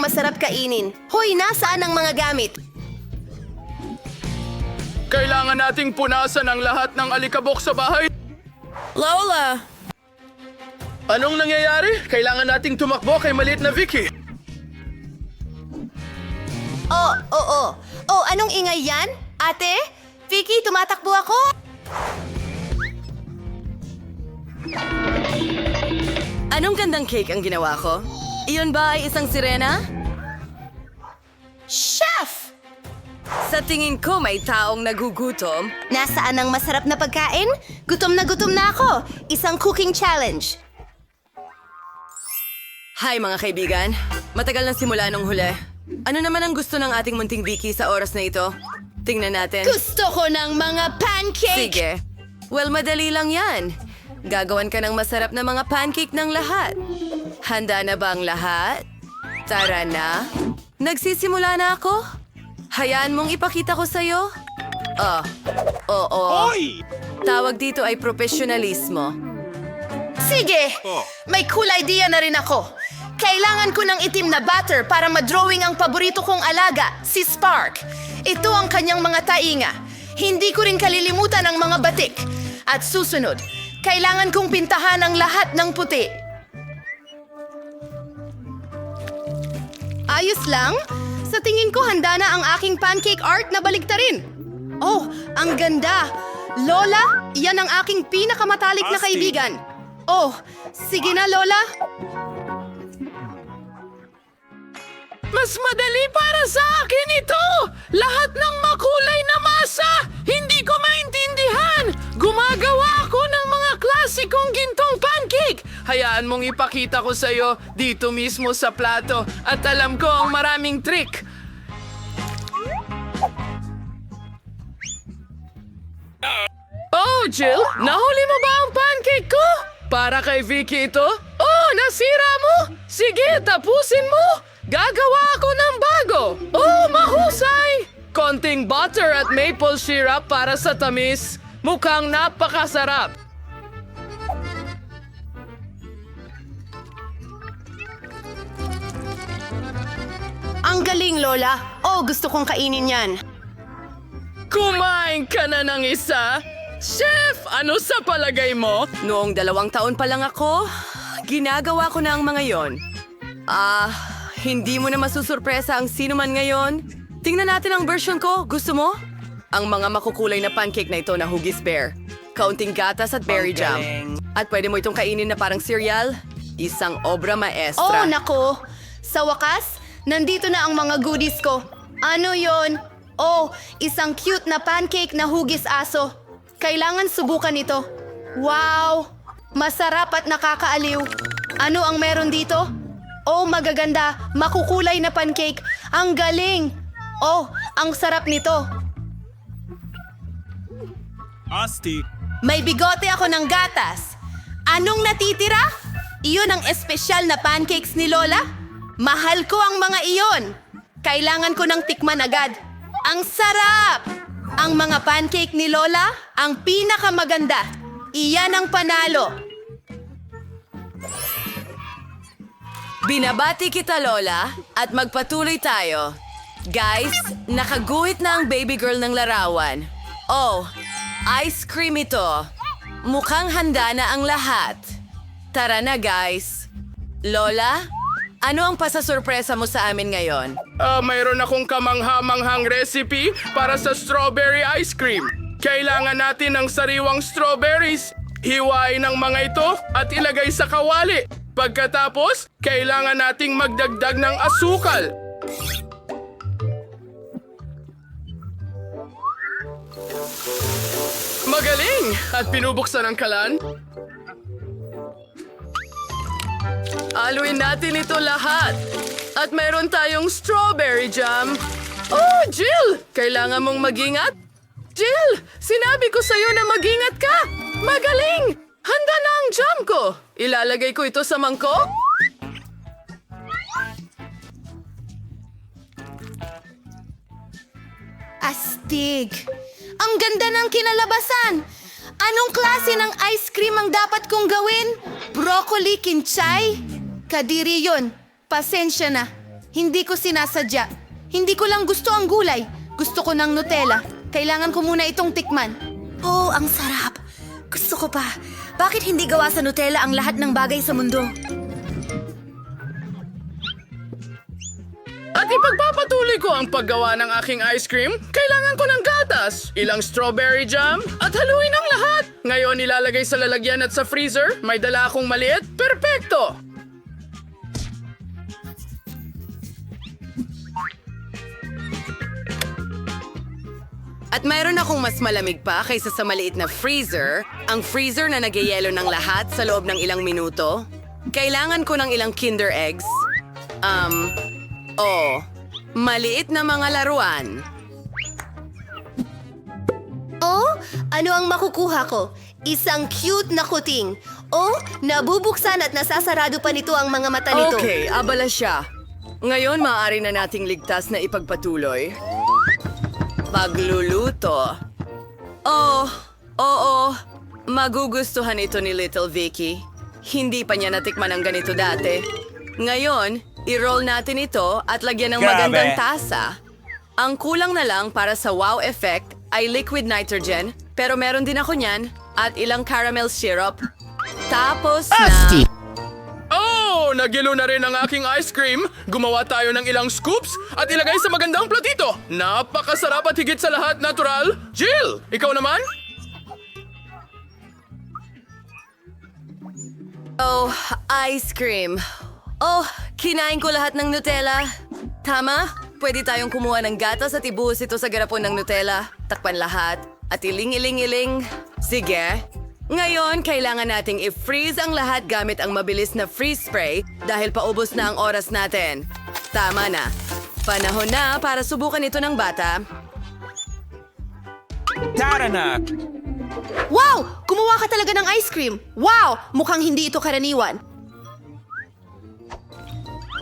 masarap kainin. Hoy, nasaan ang mga gamit? Kailangan nating punasan ang lahat ng alikabok sa bahay. Lola! Anong nangyayari? Kailangan nating tumakbo kay maliit na Vicky. Oh, anong ingay yan? Ate? Vicky, tumatakbo ako? Anong gandang cake ang ginawa ko? Iyon ba ay isang sirena? Chef! Sa tingin ko may taong nagugutom. Nasaan ang masarap na pagkain? Gutom na ako. Isang cooking challenge. Hi mga kaibigan, matagal na simula nung huli. Ano naman ang gusto ng ating munting Vicky sa oras na ito? Tingnan natin. Gusto ko ng mga pancake! Sige. Well, madali lang yan. Gagawan ka ng masarap na mga pancake ng lahat. Handa na ba ang lahat? Tara na. Nagsisimula na ako. Hayaan mong ipakita ko sa'yo. Oo. Tawag dito ay profesionalismo. Sige! May cool idea na rin ako. Kailangan ko ng itim na batter para madrawing ang paborito kong alaga, si Spark. Ito ang kanyang mga tainga. Hindi ko rin kalilimutan ang mga batik. At susunod, kailangan kong pintahan ang lahat ng puti. Ayos lang? Sa tingin ko handa na ang aking pancake art na baligtarin. Oh, ang ganda! Lola, yan ang aking pinakamatalik na kaibigan. Oh, sige na Lola. Mas madali para sa akin ito! Lahat ng makulay na masa! Hindi ko maintindihan! Gumagawa ako ng mga klasikong gintong pancake! Hayaan mong ipakita ko sa'yo dito mismo sa plato at alam ko ang maraming trick. Oh, Jill! Nahuli mo ba ang pancake ko? Para kay Vicky ito? Oh, nasira mo! Sige, tapusin mo! Gagawa ako ng bago! Oh, mahusay! Konting butter at maple syrup para sa tamis. Mukhang napakasarap. Ang galing, Lola. Oh, gusto kong kainin yan. Kumain ka na ng isa? Chef, ano sa palagay mo? Noong 2 taon pa lang ako, ginagawa ko na ang mga yon. Hindi mo na masusurpresa ang sino man ngayon. Tingnan natin ang version ko. Gusto mo? Ang mga makukulay na pancake na ito na hugis bear. Kaunting gatas at berry jam. At pwede mo itong kainin na parang cereal. Isang obra Oh, maestra. nako. Sa wakas, nandito na ang mga goodies ko. Ano yon? Oh, isang cute na pancake na hugis aso. Kailangan subukan ito. Wow! Masarap at nakakaaliw. Ano ang meron dito? Oh, magaganda. Makukulay na pancake. Ang galing! Oh, ang sarap nito. May bigote ako ng gatas. Anong natitira? Iyon ang espesyal na pancakes ni Lola? Mahal ko ang mga iyon. Kailangan ko ng tikman agad. Ang sarap! Ang mga pancake ni Lola, ang pinakamaganda. Iyan ang panalo. Binabati kita, Lola, at magpatuloy tayo. Guys, nakaguhit na ang baby girl ng larawan. Oh, ice cream ito. Mukhang handa na ang lahat. Tara na, guys. Lola, ano ang pasasurpresa mo sa amin ngayon? Mayroon akong kamangha-manghang recipe para sa strawberry ice cream. Kailangan natin ng sariwang strawberries. Hiwain ang mga ito at ilagay sa kawali. Pagkatapos, kailangan nating magdagdag ng asukal. Magaling! At pinubuksan ang kalan. Aluin natin ito lahat. At mayroon tayong strawberry jam. Oh, Jill! Kailangan mong mag-ingat. Jill! Sinabi ko sa'yo na mag-ingat ka! Magaling! Handa na ang jam ko! Ilalagay ko ito sa mangkok? Astig! Ang ganda ng kinalabasan! Anong klase ng ice cream ang dapat kong gawin? Broccoli kinchay? Kadiri yun. Pasensya na. Hindi ko sinasadya. Hindi ko lang gusto ang gulay. Gusto ko ng Nutella. Kailangan ko muna itong tikman. Oh, ang sarap. Gusto ko pa. Bakit hindi gawa sa Nutella ang lahat ng bagay sa mundo? At ipagpapatuloy ko ang paggawa ng aking ice cream. Kailangan ko ng gatas, ilang strawberry jam, at haluin ang lahat. Ngayon ilalagay sa lalagyan at sa freezer. May dala akong maliit. Perpekto! At mayroon akong mas malamig pa kaysa sa maliit na freezer, ang freezer na nagyayelo ng lahat sa loob ng ilang minuto. Kailangan ko ng ilang Kinder Eggs. Maliit na mga laruan. Oh, ano ang makukuha ko? Isang cute na kuting. Oh, nabubuksan at nasasarado pa nito ang mga mata nito. Okay, abala siya. Ngayon maaari na nating ligtas na ipagpatuloy. Pagluluto. Oh, oo. Magugustuhan ito ni Little Vicky. Hindi pa niya natikman ang ganito dati. Ngayon, i-roll natin ito at lagyan ng magandang tasa. Ang kulang na lang para sa wow effect ay liquid nitrogen, pero meron din ako niyan at ilang caramel syrup. Tapos na... Oh, nagyelo na rin ang aking ice cream. Gumawa tayo ng ilang scoops at ilagay sa magandang platito. Napakasarap at higit sa lahat natural. Jill, ikaw naman? Oh, ice cream. Oh, kinain ko lahat ng Nutella. Tama? Pwede tayong kumuha ng gatas at ibuhos ito sa garapon ng Nutella. Takpan lahat. At iling-iling-iling. Sige. Ngayon, kailangan nating i-freeze ang lahat gamit ang mabilis na freeze spray dahil paubos na ang oras natin. Tama na. Panahon na para subukan ito ng bata. Tara na! Wow! Kumuha ka talaga ng ice cream. Wow! Mukhang hindi ito karaniwan.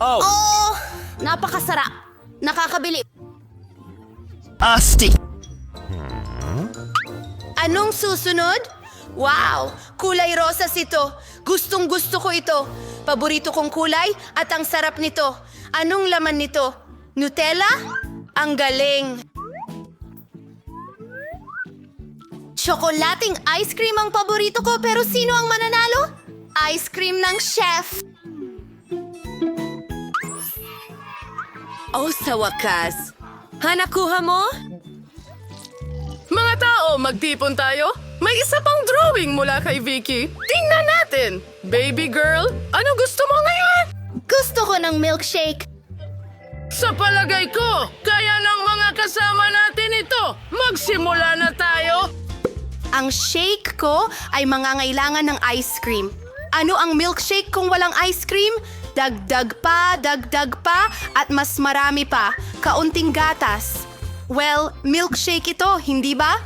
Oh, Oh! Napakasarap. Nakakabili. asti! Anong susunod? Wow! Kulay rosas ito. Gustong gusto ko ito. Paborito kong kulay at ang sarap nito. Anong laman nito? Nutella? Ang galing! Tsokolating ice cream ang paborito ko pero sino ang mananalo? Ice cream ng chef. Oh, sa wakas. Nakuha mo? Mga tao, magtipon tayo. May isa pang drawing mula kay Vicky. Tingnan natin. Baby girl, ano gusto mo ngayon? Gusto ko ng milkshake. Sa palagay ko, kaya ng mga kasama natin ito. Magsimula na tayo. Ang shake ko ay mangangailangan ng ice cream. Ano ang milkshake kung walang ice cream? Dagdag pa, at mas marami pa. Kaunting gatas. Well, milkshake ito, hindi ba?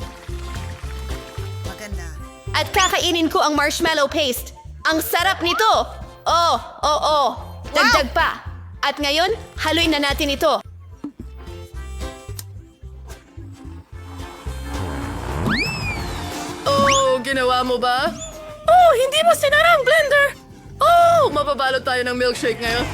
Maganda. At kakainin ko ang marshmallow paste. Ang sarap nito! Oh. Dagdag pa. At ngayon, haluin na natin ito. Oh, ginawa mo ba? Oh, hindi mo sinara ang blender! Oh, mababalot tayo ng milkshake ngayon.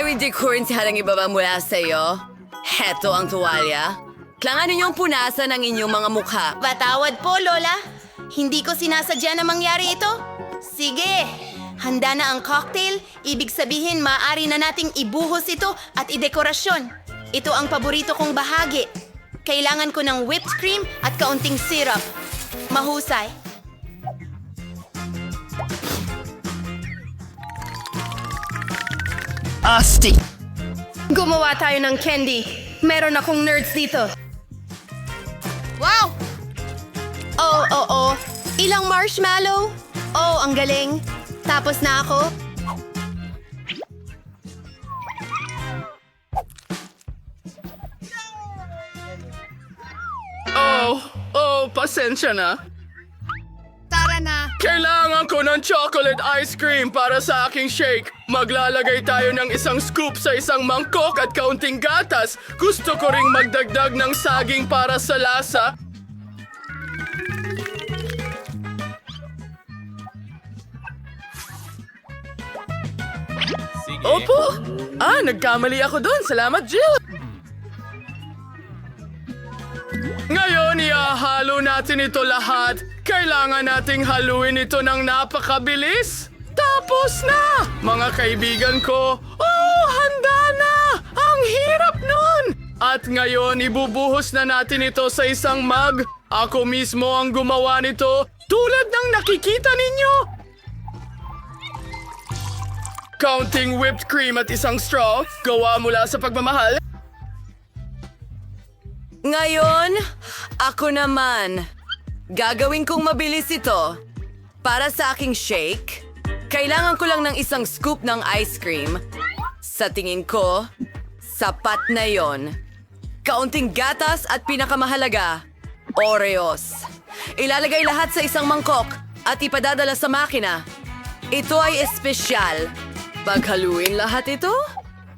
Hindi ko rin siya ibaba mula sa iyo. Heto ang tuwalya. Kailangan ninyong punasan ang inyong mga mukha. Patawad po, Lola. Hindi ko sinasadya na mangyari ito. Sige, handa na ang cocktail. Ibig sabihin, maaari na nating ibuhos ito at idekorasyon. Ito ang paborito kong bahagi. Kailangan ko ng whipped cream at kaunting syrup. Mahusay. Asti! Gumawa tayo ng candy. Meron akong nerds dito. Wow! Oh. Ilang marshmallow? Oh, ang galing. Tapos na ako. Pasensya na. Tara na. Kailangan ko ng chocolate ice cream para sa aking shake. Maglalagay tayo ng isang scoop sa isang mangkok at kaunting gatas. Gusto ko ring magdagdag ng saging para sa lasa. Sige. Opo! Nagkamali ako doon. Salamat, Jill! Ngayon, ihahalo natin ito lahat. Kailangan nating haluin ito ng napakabilis. Tapos na! Mga kaibigan ko, handa na! Ang hirap nun! At ngayon, ibubuhos na natin ito sa isang mug. Ako mismo ang gumawa nito, tulad ng nakikita ninyo. Counting whipped cream at isang straw, gawa mula sa pagmamahal. Ngayon, ako naman. Gagawin kong mabilis ito. Para sa aking shake, kailangan ko lang ng isang scoop ng ice cream. Sa tingin ko, sapat na yon. Kaunting gatas at pinakamahalaga, Oreos. Ilalagay lahat sa isang mangkok at ipadadala sa makina. Ito ay espesyal. Paghaluin lahat ito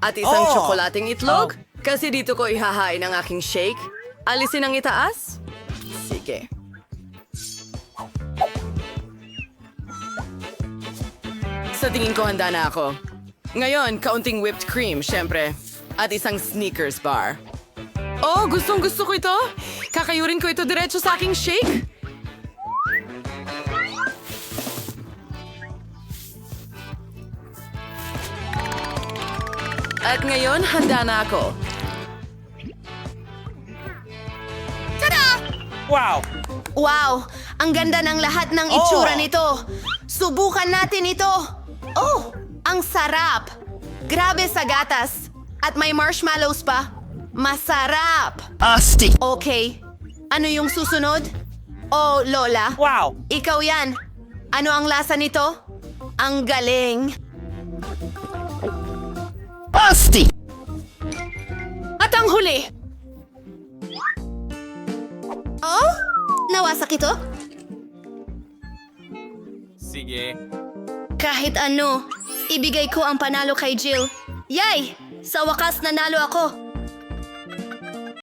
at isang tsokolating itlog. Kasi dito ko ihahain ang aking shake. Alisin ang itaas? Sige. Sa tingin ko handa na ako. Ngayon, kaunting whipped cream, syempre. At isang Snickers bar. Oh, gustong-gusto ko ito. Kakayurin ko ito diretso sa aking shake. At ngayon, handa na ako. Wow! Wow! Ang ganda ng lahat ng itsura nito. Subukan natin ito. Oh, ang sarap. Grabe sa gatas. At may marshmallows pa. Masarap. Asti! Okay. Ano yung susunod? Oh, Lola. Wow! Ikaw yan. Ano ang lasa nito? Ang galing. Asti! At ang huli. Oh? Nawasak ito? Sige. Kahit ano, ibigay ko ang panalo kay Jill. Yay! Sa wakas nanalo ako.